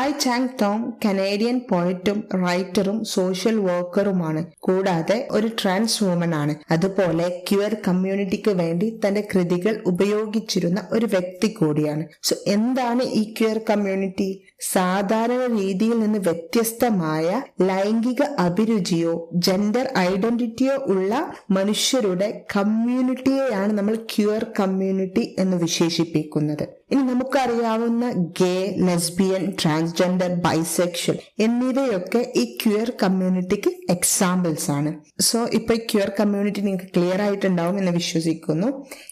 കായ് ചാങ് തോം Canadian പോയറ്റും റൈറ്ററും social വർക്കറുമാണ്. കൂടാതെ ഒരു ട്രാൻസ് വുമൺ ആണ്. അതുപോലെ ക്യൂർ കമ്മ്യൂണിറ്റിക്ക് വേണ്ടി തന്റെ കൃതികൾ ഉപയോഗിച്ചിരുന്ന ഒരു വ്യക്തി കൂടിയാണ്. സോ എന്താണ് ഈ ക്യൂർ കമ്മ്യൂണിറ്റി? സാധാരണ രീതിയിൽ നിന്ന് വ്യത്യസ്തമായ ലൈംഗിക അഭിരുചിയോ ജെൻഡർ ഐഡന്റിറ്റിയോ ഉള്ള മനുഷ്യരുടെ കമ്മ്യൂണിറ്റിയെയാണ് നമ്മൾ ക്യൂർ കമ്മ്യൂണിറ്റി എന്ന് വിശേഷിപ്പിക്കുന്നത്. ഇനി നമുക്കറിയാവുന്ന ഗേ, ലെസ്ബിയൻ, ട്രാൻസ്ജെൻഡർ, ബൈസെക്ഷൽ എന്നിവയൊക്കെ ഈ ക്യൂർ കമ്മ്യൂണിറ്റിക്ക് എക്സാമ്പിൾസ് ആണ്. സോ ഇപ്പൊ ഈ ക്യൂർ കമ്മ്യൂണിറ്റി നിങ്ങൾക്ക് ക്ലിയർ ആയിട്ടുണ്ടാവും എന്ന് വിശ്വസിക്കുന്നു.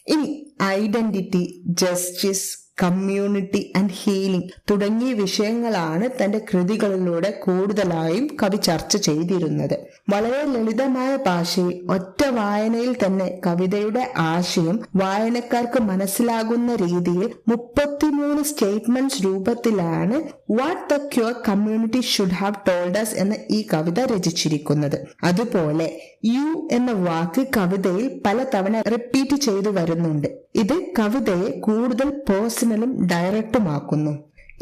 ഇനി identity, justice, community and healing തുടങ്ങിയ വിഷയങ്ങളാണ് തന്റെ കൃതികളിലൂടെ കൂടുതലായും കവി ചർച്ച ചെയ്തിരുന്നത്. വളരെ ലളിതമായ ഭാഷയിൽ ഒറ്റ വായനയിൽ തന്നെ കവിതയുടെ ആശയം വായനക്കാർക്ക് മനസ്സിലാകുന്ന രീതിയിൽ 33 സ്റ്റേറ്റ്മെന്റ്സ് രൂപത്തിലാണ് what the queer community should have told us എന്ന ഈ കവിത രചിച്ചിരിക്കുന്നത്. അതുപോലെ യു എന്ന വാക്ക് കവിതയിൽ പലതവണ റിപ്പീറ്റ് ചെയ്തു വരുന്നുണ്ട്. ഇത് കവിതയെ കൂടുതൽ പേഴ്സണലും ഡയറക്റ്റുമാക്കുന്നു.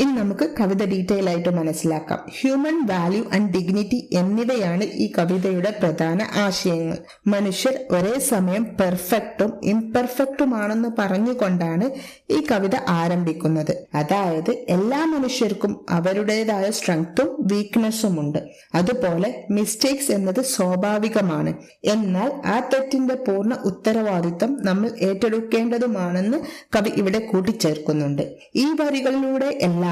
ഇനി നമുക്ക് കവിത ഡീറ്റെയിൽ ആയിട്ട് മനസ്സിലാക്കാം. ഹ്യൂമൻ വാല്യൂ ആൻഡ് ഡിഗ്നിറ്റി എന്നിവയാണ് ഈ കവിതയുടെ പ്രധാന ആശയങ്ങൾ. മനുഷ്യർ ഒരേ സമയം പെർഫെക്റ്റും ഇംപെർഫെക്റ്റുമാണെന്ന് പറഞ്ഞുകൊണ്ടാണ് ഈ കവിത ആരംഭിക്കുന്നത്. അതായത് എല്ലാ മനുഷ്യർക്കും അവരുടേതായ സ്ട്രെങ്ത്തും വീക്ക്നെസ്സും ഉണ്ട്. അതുപോലെ മിസ്റ്റേക്സ് എന്നത് സ്വാഭാവികമാണ്. എന്നാൽ ആ തെറ്റിന്റെ പൂർണ്ണ ഉത്തരവാദിത്തം നമ്മൾ ഏറ്റെടുക്കേണ്ടതുമാണെന്ന് കവി ഇവിടെ കൂട്ടിച്ചേർക്കുന്നുണ്ട്. ഈ വരികളിലൂടെ എല്ലാം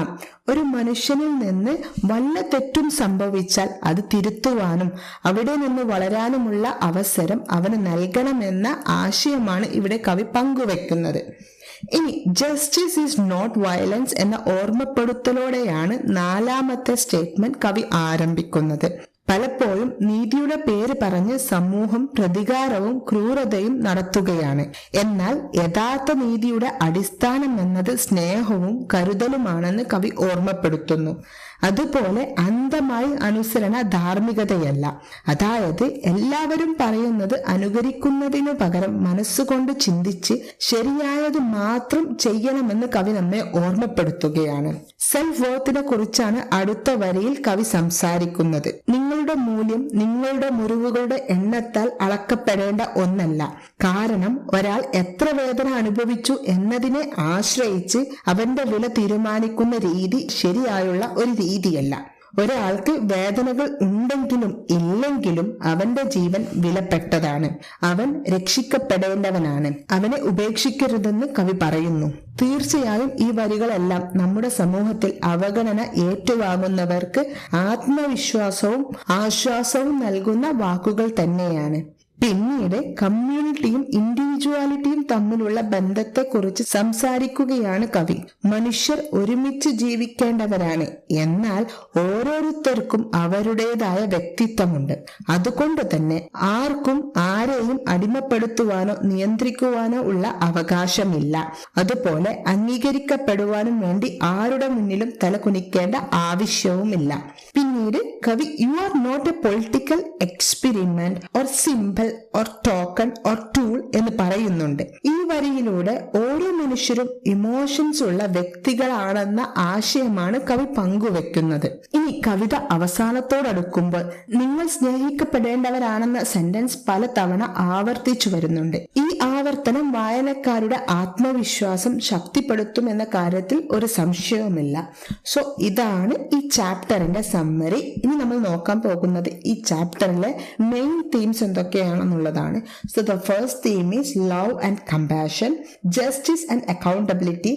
ഒരു മനുഷ്യനിൽ നിന്ന് വല്ല തെറ്റും സംഭവിച്ചാൽ അത് തിരുത്തുവാനും അവിടെ നിന്ന് വളരാനുമുള്ള അവസരം അവന് നൽകണമെന്ന ആശയമാണ് ഇവിടെ കവി പങ്കുവെക്കുന്നത്. ഇനി ജസ്റ്റിസ് ഈസ് നോട്ട് വയലൻസ് എന്ന ഓർമ്മപ്പെടുത്തലോടെയാണ് 4ാമത്തെ സ്റ്റേറ്റ്മെന്റ് കവി ആരംഭിക്കുന്നത്. പലപ്പോഴും നീതിയുടെ പേര് പറഞ്ഞ് സമൂഹം പ്രതികാരവും ക്രൂരതയും നടത്തുകയാണ്. എന്നാൽ യഥാർത്ഥ നീതിയുടെ അടിസ്ഥാനം എന്നത് സ്നേഹവും കരുതലുമാണെന്ന് കവി ഓർമ്മപ്പെടുത്തുന്നു. അതുപോലെ അന്ധമായി അനുസരണ ധാർമ്മികതയല്ല. അതായത് എല്ലാവരും പറയുന്നത് അനുകരിക്കുന്നതിനു പകരം മനസ്സുകൊണ്ട് ചിന്തിച്ച് ശരിയായത് മാത്രം ചെയ്യണമെന്ന് കവി നമ്മെ ഓർമ്മപ്പെടുത്തുകയാണ്. സെൽഫ് വർത്തിനെ കുറിച്ചാണ് അടുത്ത വരിയിൽ കവി സംസാരിക്കുന്നത്. നിങ്ങളുടെ മൂല്യം നിങ്ങളുടെ മുറിവുകളുടെ എണ്ണത്താൽ അളക്കപ്പെടേണ്ട ഒന്നല്ല. കാരണം ഒരാൾ എത്ര വേദന അനുഭവിച്ചു എന്നതിനെ ആശ്രയിച്ച് അവന്റെ വില തീരുമാനിക്കുന്ന രീതി ശരിയായുള്ള ഒരു രീതിയല്ല. ഒരാൾക്ക് വേദനകൾ ഉണ്ടെങ്കിലും ഇല്ലെങ്കിലും അവന്റെ ജീവൻ വിലപ്പെട്ടതാണ്. അവൻ രക്ഷിക്കപ്പെടേണ്ടവനാണ്. അവനെ ഉപേക്ഷിക്കരുതെന്ന് കവി പറയുന്നു. തീർച്ചയായും ഈ വരികളെല്ലാം നമ്മുടെ സമൂഹത്തിൽ അവഗണന ഏറ്റുവാങ്ങുന്നവർക്ക് ആത്മവിശ്വാസവും ആശ്വാസവും നൽകുന്ന വാക്കുകൾ തന്നെയാണ്. പിന്നീട് കമ്മ്യൂണിറ്റിയും ഇൻഡിവിജ്വാലിറ്റിയും തമ്മിലുള്ള ബന്ധത്തെക്കുറിച്ച് സംസാരിക്കുകയാണ് കവി. മനുഷ്യർ ഒരുമിച്ച് ജീവിക്കേണ്ടവരാണ്. എന്നാൽ ഓരോരുത്തർക്കും അവരുടേതായ വ്യക്തിത്വമുണ്ട്. അതുകൊണ്ട് തന്നെ ആർക്കും ആരെയും അടിമപ്പെടുത്തുവാനോ നിയന്ത്രിക്കുവാനോ ഉള്ള അവകാശമില്ല. അതുപോലെ അംഗീകരിക്കപ്പെടുവാനും വേണ്ടി ആരുടെ മുന്നിലും തലകുനിക്കേണ്ട ആവശ്യവുമില്ല. പിന്നീട് കവി you are not a political experiment or symbol or token or tool എന്ന് പറയുന്നുണ്ട്. ഈ വരിയിലൂടെ ഓരോ മനുഷ്യരും ഇമോഷൻസ് ഉള്ള വ്യക്തികളാണെന്ന ആശയമാണ് കവി പങ്കുവെക്കുന്നത്. ഇനി കവിത അവസാനത്തോടടുക്കുമ്പോൾ നിങ്ങൾ സ്നേഹിക്കപ്പെടേണ്ടവരാണെന്ന സെന്റൻസ് പലതവണ ആവർത്തിച്ചു വരുന്നുണ്ട്. ഈ ആവർത്തനം വായനക്കാരുടെ ആത്മവിശ്വാസം ശക്തിപ്പെടുത്തുമെന്ന കാര്യത്തിൽ ഒരു സംശയവുമില്ല. സോ ഇതാണ് ഈ ചാപ്റ്ററിന്റെ സമ്മറി. ഇനി നമ്മൾ നോക്കാൻ പോകുന്നത് ഈ ചാപ്റ്ററിലെ മെയിൻ തീംസ് എന്തൊക്കെയാണെന്നുള്ളതാണ്. So the first theme is love and compassion, justice and accountability,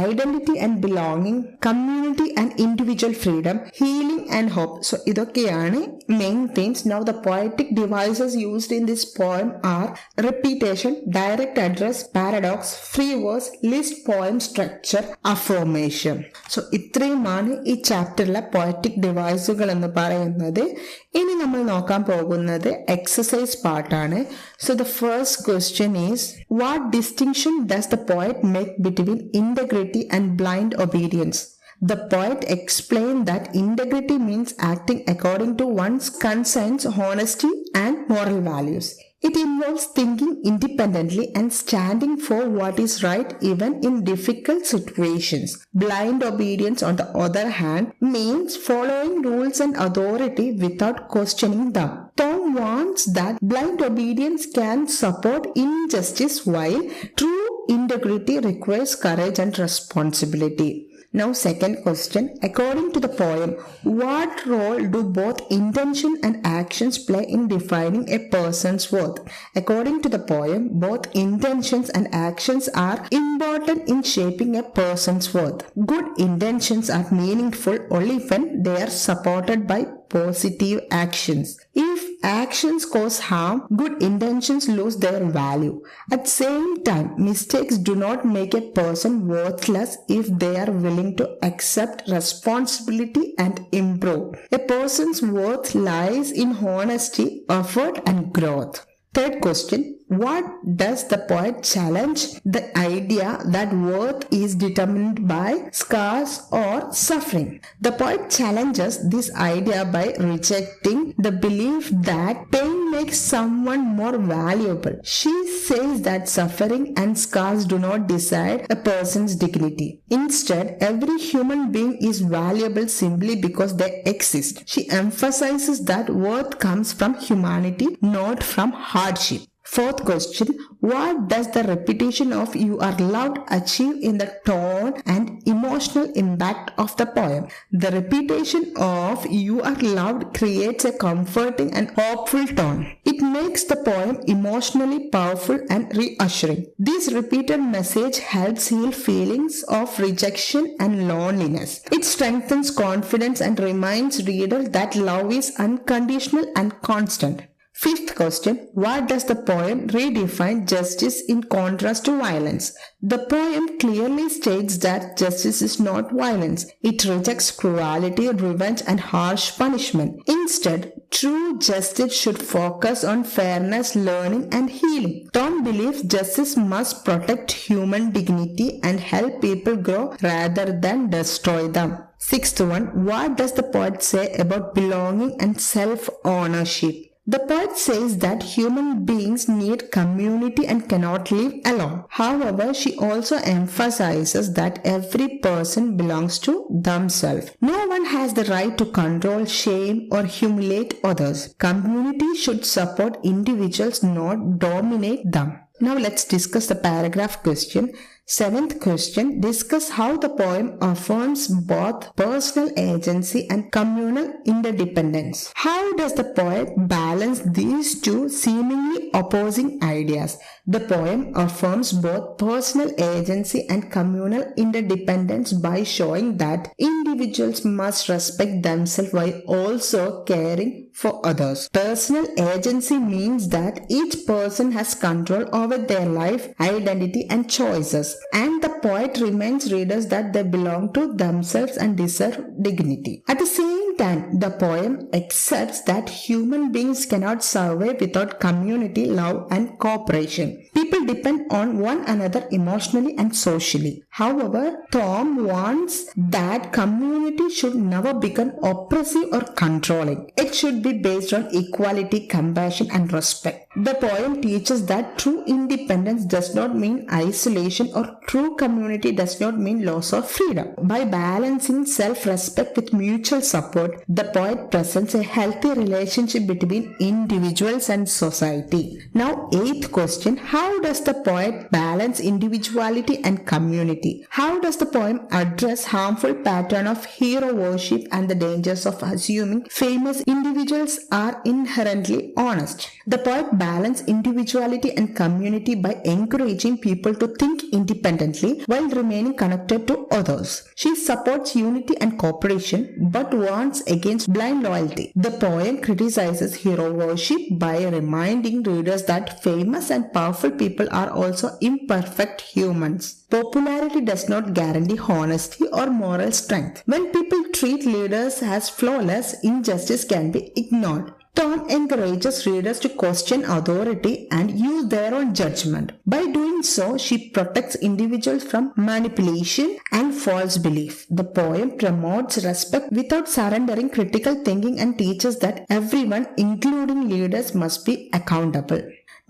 identity and belonging, community and individual freedom, healing and hope. So ഇതൊക്കെയാണ് main themes. Now the poetic devices used in this poem are repetition, direct address, paradox, free verse, list, poem, structure, affirmation. So ഇത്രയുമാണ് ഈ ചാപ്റ്ററിലെ poetic ഡിവൈസുകൾ എന്ന് പറയുന്നത്. ഇനി നമ്മൾ നോക്കാൻ പോകുന്നത് exercise പാർട്ടാണ്. So the first question is what distinction does the poet make between integrity and blind obedience? The poet explained that integrity means acting according to one's conscience, honesty and moral values. It involves thinking independently and standing for what is right even in difficult situations. Blind obedience, on the other hand, means following rules and authority without questioning them. Thom warns that blind obedience can support injustice while true integrity requires courage and responsibility. Now, second question. According to the poem, what role do both intention and actions play in defining a person's worth? According to the poem, both intentions and actions are important in shaping a person's worth. Good intentions are meaningful only when they are supported by positive actions. If actions cause harm, good intentions lose their value. At the same time, mistakes do not make a person worthless if they are willing to accept responsibility and improve. A person's worth lies in honesty, effort, and growth. Third question. What does the poet challenge? The idea that worth is determined by scars or suffering. The poet challenges this idea by rejecting the belief that pain makes someone more valuable. She says that suffering and scars do not decide a person's dignity. Instead, every human being is valuable simply because they exist. She emphasizes that worth comes from humanity, not from hardship. Fourth question. What does the repetition of "you are loved" achieve in the tone and emotional impact of the poem? The repetition of "you are loved" creates a comforting and hopeful tone. It makes the poem emotionally powerful and reassuring. This repeated message helps heal feelings of rejection and loneliness. It strengthens confidence and reminds readers that love is unconditional and constant. Fifth question. What does the poem redefine justice in contrast to violence? The poem clearly states that justice is not violence. It rejects cruelty, revenge, and harsh punishment. Instead, true justice should focus on fairness, learning, and healing. Thom believes justice must protect human dignity and help people grow rather than destroy them. Sixth one. What does the poet say about belonging and self-ownership? The poet says that human beings need community and cannot live alone. However, she also emphasizes that every person belongs to themselves. No one has the right to control, shame, or humiliate others. Community should support individuals, not dominate them. Now let's discuss the paragraph question. Seventh question. Discuss how the poem affirms both personal agency and communal interdependence. How does the poet balance these two seemingly opposing ideas? The poem affirms both personal agency and communal interdependence by showing that individuals must respect themselves while also caring for others. Personal agency means that each person has control over their life, identity, and choices. And the poet reminds readers that they belong to themselves and deserve dignity. At the same time, the poem accepts that human beings cannot survive without community, love, and cooperation. People depend on one another emotionally and socially. However, Thom warns that community should never become oppressive or controlling. It should be based on equality, compassion, and respect. The poem teaches that true independence does not mean isolation, or true community does not mean loss of freedom. By balancing self-respect with mutual support, the poet presents a healthy relationship between individuals and society. Now, eighth question. How does the poet balance individuality and community? How does the poem address harmful pattern of hero worship and the dangers of assuming famous individuals are inherently honest? The poet balances individuality and community by encouraging people to think independently while remaining connected to others. She supports unity and cooperation but warns against blind loyalty. The poem criticizes hero worship by reminding readers that famous and powerful people are also imperfect humans. Popularity does not guarantee honesty or moral strength. When people treat leaders as flawless, injustice can be ignored. Thom encourages readers to question authority and use their own judgment. By doing so, she protects individuals from manipulation and false belief. The poem promotes respect without surrendering critical thinking and teaches that everyone, including leaders, must be accountable.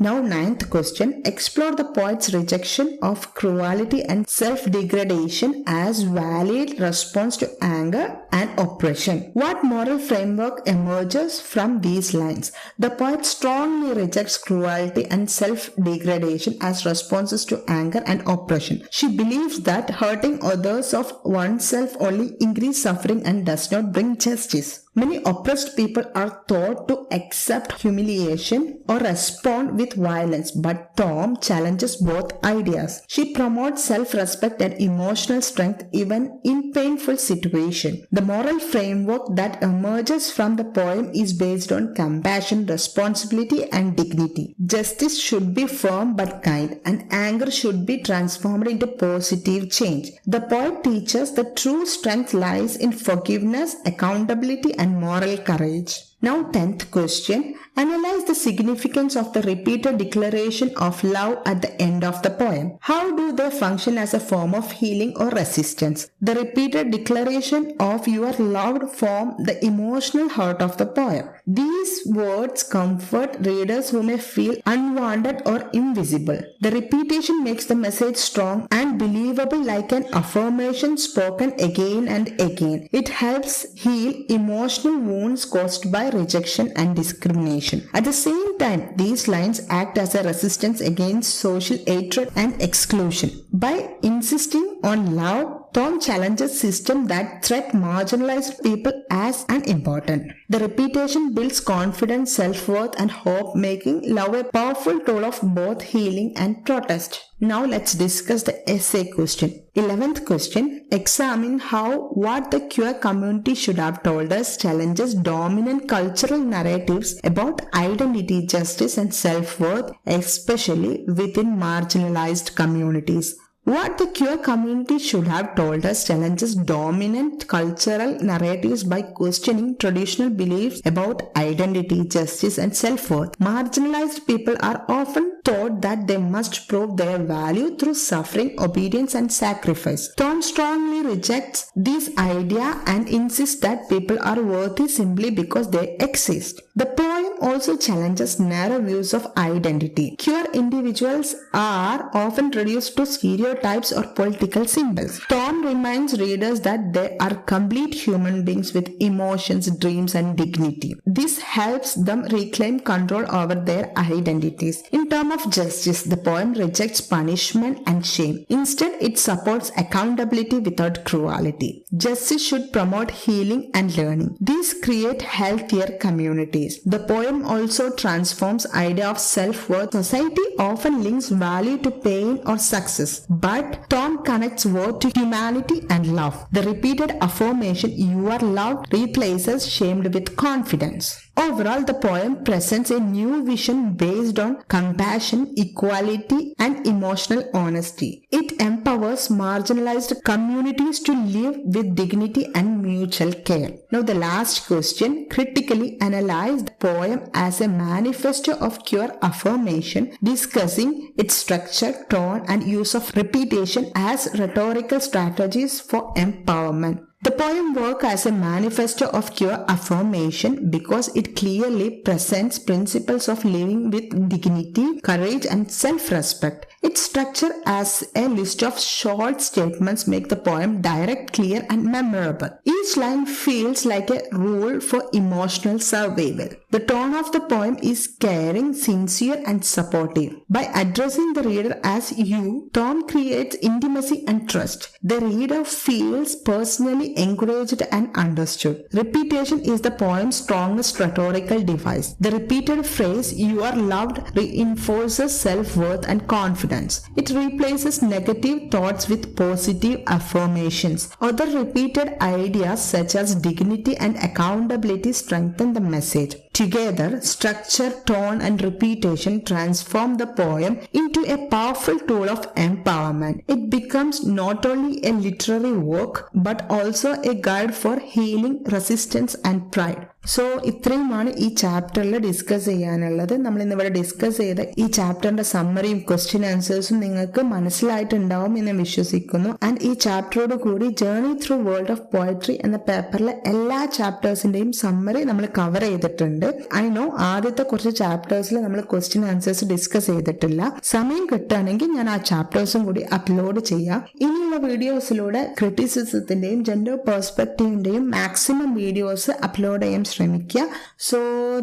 Now, ninth question. Explore the poet's rejection of cruelty and self-degradation as valid response to anger and oppression. What moral framework emerges from these lines? The poet strongly rejects cruelty and self-degradation as responses to anger and oppression. She believes that hurting others of oneself only increases suffering and does not bring justice. Many oppressed people are taught to accept humiliation or respond with violence, but Thom challenges both ideas. She promotes self-respect and emotional strength even in painful situations. The moral framework that emerges from the poem is based on compassion, responsibility, and dignity. Justice should be firm but kind, and anger should be transformed into positive change. The poet teaches that true strength lies in forgiveness, accountability, and moral courage. Now, 10th question. Analyze the significance of the repeated declaration of love at the end of the poem. How do they function as a form of healing or resistance? The repeated declaration of "you are loved" form the emotional heart of the poem. These words comfort readers who may feel unwanted or invisible. The repetition makes the message strong and believable, like an affirmation spoken again and again. It helps heal emotional wounds caused by rejection and discrimination. At the same time, these lines act as a resistance against social hatred and exclusion. By insisting on love, Thom challenges systems that threat marginalized people as unimportant. The repetition builds confidence, self-worth, and hope, making love a powerful tool of both healing and protest. Now let's discuss the essay question. 11th question. Examine how what the queer community should have told us challenges dominant cultural narratives about identity, justice, and self-worth, especially within marginalized communities. What the queer community should have told us challenges dominant cultural narratives by questioning traditional beliefs about identity, justice, and self-worth. Marginalized people are often taught that they must prove their value through suffering, obedience, and sacrifice. Thom strongly rejects this idea and insists that people are worthy simply because they exist. The poem also challenges narrow views of identity. Queer individuals are often reduced to stereotypes or political symbols. Thom reminds readers that they are complete human beings with emotions, dreams, and dignity. This helps them reclaim control over their identities. In terms of justice, the poem rejects punishment and shame. Instead, it supports accountability without cruelty. Justice should promote healing and learning. These create healthier communities. The poem also transforms the idea of self-worth. Society often links value to pain or success, but Thom connects worth to humanity and love. The repeated affirmation "you are loved" replaces shame with confidence. Overall, the poem presents a new vision based on compassion, equality, and emotional honesty. It empowers marginalized communities to live with dignity and mutual care. Now, the last question. Critically analyze the poem as a manifesto of queer affirmation, discussing its structure, tone, and use of repetition as rhetorical strategies for empowerment. The poem works as a manifesto of queer affirmation because it clearly presents principles of living with dignity, courage, and self-respect. Its structure as a list of short statements makes the poem direct, clear, and memorable. Each line feels like a rule for emotional survival. The tone of the poem is caring, sincere, and supportive. By addressing the reader as "you," Thom creates intimacy and trust. The reader feels personally encouraged and understood. Repetition is the poem's strongest rhetorical device. The repeated phrase "you are loved" reinforces self-worth and confidence. It replaces negative thoughts with positive affirmations. Other repeated ideas such as dignity and accountability strengthen the message. Together, structure, tone, and repetition transform the poem into a powerful tool of empowerment. It becomes not only a literary work but also a guide for healing, resistance, and pride. So ഇത്രയുമാണ് ഈ ചാപ്റ്ററിൽ discuss ചെയ്യാനുള്ളത്. നമ്മൾ ഇന്നിവിടെ discuss ചെയ്ത ഈ ചാപ്റ്ററിന്റെ സമ്മറിയും question ആൻസേഴ്സും നിങ്ങൾക്ക് മനസ്സിലായിട്ടുണ്ടാവും എന്ന് വിശ്വസിക്കുന്നു. ആൻഡ് ഈ ചാപ്റ്ററോട് കൂടി journey through world of poetry എന്ന പേപ്പറിലെ എല്ലാ ചാപ്റ്റേഴ്സിന്റെയും സമ്മറി നമ്മൾ കവർ ചെയ്തിട്ടുണ്ട്. ഐ നോ ആദ്യത്തെ കുറച്ച് ചാപ്റ്റേഴ്സിൽ നമ്മൾ ക്വസ്റ്റ്യൻ ആൻസേഴ്സ് ഡിസ്കസ് ചെയ്തിട്ടില്ല. സമയം കിട്ടുകയാണെങ്കിൽ ഞാൻ ആ ചാപ്റ്റേഴ്സും കൂടി അപ്ലോഡ് ചെയ്യാം. ഇനിയുള്ള വീഡിയോസിലൂടെ ക്രിറ്റിസിസത്തിന്റെയും ജെൻഡർ പെർസ്പെക്റ്റീവിന്റെയും മാക്സിമം വീഡിയോസ് അപ്ലോഡ് ചെയ്യാൻ ശ്രമിക്കുക. So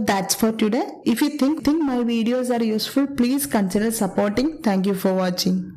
that's for today. If you think my videos are useful, please consider supporting. Thank you for watching.